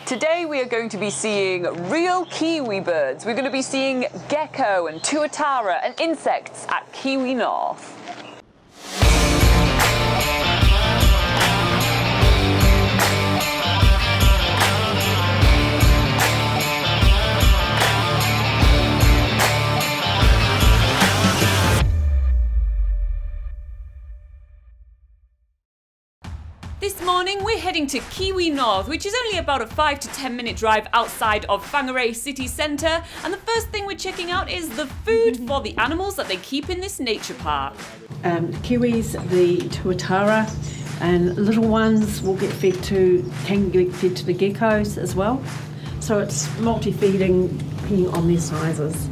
Today we are going to be seeing real kiwi birds. We're going to be seeing gecko and tuatara and insects at Kiwi North. This morning we're heading to Kiwi North, which is only about a 5 to 10 minute drive outside of Whangarei city centre, and the first thing we're checking out is the food for the animals that they keep in this nature park. The kiwis, the tuatara, and little ones can get fed to the geckos as well. So it's multi-feeding depending on their sizes.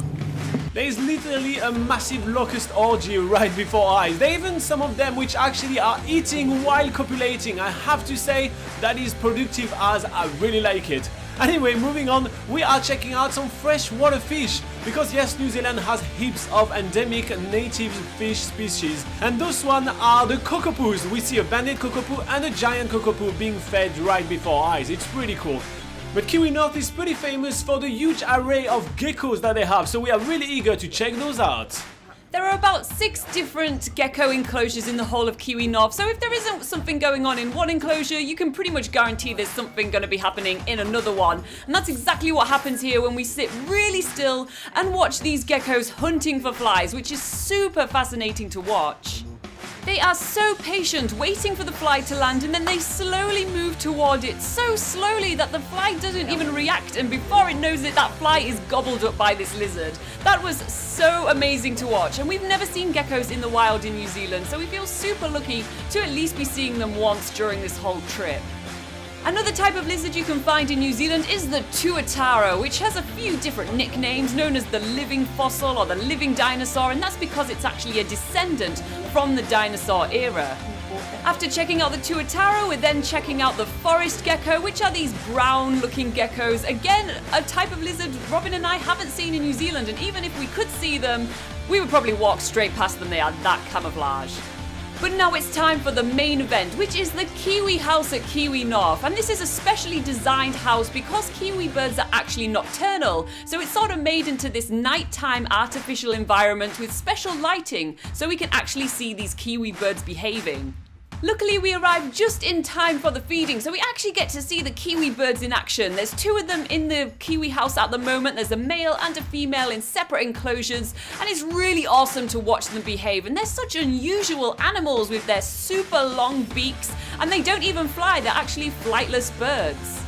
There is literally a massive locust orgy right before our eyes. There are even some of them which actually are eating while copulating. I have to say that is productive as I really like it. Anyway, moving on, we are checking out some freshwater fish because yes, New Zealand has heaps of endemic native fish species, and those one are the kokopus. We see a banded kokopu and a giant kokopu being fed right before our eyes. It's pretty cool. But Kiwi North is pretty famous for the huge array of geckos that they have, so we are really eager to check those out. There are about 6 different gecko enclosures in the whole of Kiwi North, so if there isn't something going on in one enclosure, you can pretty much guarantee there's something going to be happening in another one. And that's exactly what happens here when we sit really still and watch these geckos hunting for flies, which is super fascinating to watch. They are so patient, waiting for the fly to land, and then they slowly move toward it, so slowly that the fly doesn't even react, and before it knows it, that fly is gobbled up by this lizard. That was so amazing to watch, and we've never seen geckos in the wild in New Zealand, so we feel super lucky to at least be seeing them once during this whole trip. Another type of lizard you can find in New Zealand is the tuatara, which has a few different nicknames, known as the living fossil or the living dinosaur, and that's because it's actually a descendant from the dinosaur era. After checking out the tuatara, we're then checking out the forest gecko, which are these brown looking geckos. Again, a type of lizard Robin and I haven't seen in New Zealand, and even if we could see them, we would probably walk straight past them. They are that camouflage. But now it's time for the main event, which is the Kiwi House at Kiwi North. And this is a specially designed house because kiwi birds are actually nocturnal. So it's sort of made into this nighttime artificial environment with special lighting so we can actually see these kiwi birds behaving. Luckily, we arrived just in time for the feeding, so we actually get to see the kiwi birds in action. There's 2 of them in the kiwi house at the moment. There's a male and a female in separate enclosures, and it's really awesome to watch them behave. And they're such unusual animals with their super long beaks, and they don't even fly. They're actually flightless birds.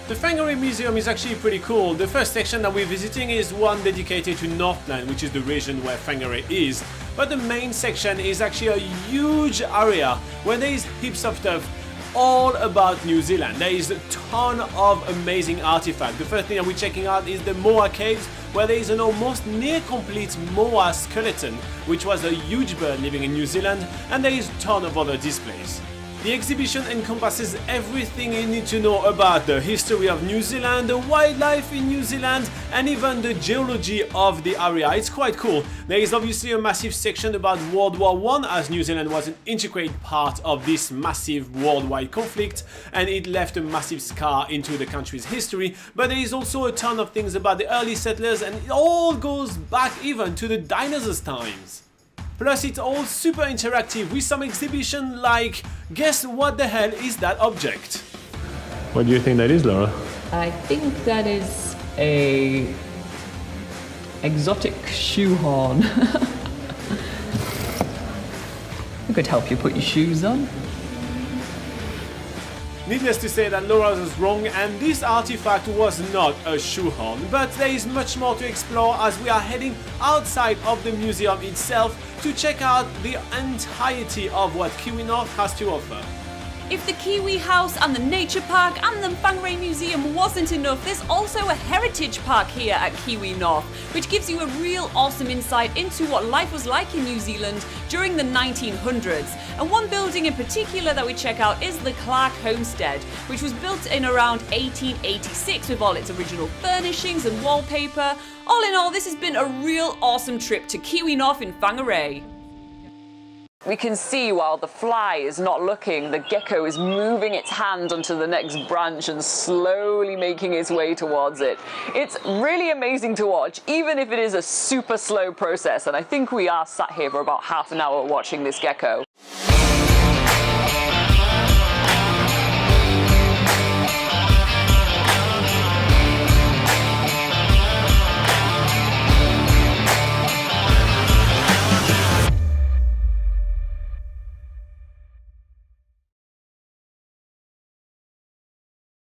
The Whangarei Museum is actually pretty cool. The first section that we're visiting is one dedicated to Northland, which is the region where Whangarei is. But the main section is actually a huge area where there is heaps of stuff all about New Zealand. There is a ton of amazing artifacts. The first thing that we're checking out is the moa caves, where there is an almost near complete moa skeleton, which was a huge bird living in New Zealand, and there is a ton of other displays. The exhibition encompasses everything you need to know about the history of New Zealand, the wildlife in New Zealand, and even the geology of the area. It's quite cool. There is obviously a massive section about World War I, as New Zealand was an integral part of this massive worldwide conflict, and it left a massive scar into the country's history. But there is also a ton of things about the early settlers, and it all goes back even to the dinosaurs' times. Plus, it's all super interactive with some exhibition like, guess what the hell is that object? What do you think that is, Laura? I think that is a exotic shoehorn. It could help you put your shoes on. Needless to say that Laura was wrong, and this artifact was not a shoehorn, but there is much more to explore as we are heading outside of the museum itself to check out the entirety of what Kiwi North has to offer. If the Kiwi House and the Nature Park and the Whangarei Museum wasn't enough, there's also a heritage park here at Kiwi North, which gives you a real awesome insight into what life was like in New Zealand during the 1900s. And one building in particular that we check out is the Clark Homestead, which was built in around 1886 with all its original furnishings and wallpaper. All in all, this has been a real awesome trip to Kiwi North in Whangarei. We can see while the fly is not looking, the gecko is moving its hand onto the next branch and slowly making its way towards it. It's really amazing to watch, even if it is a super slow process, and I think we are sat here for about half an hour watching this gecko.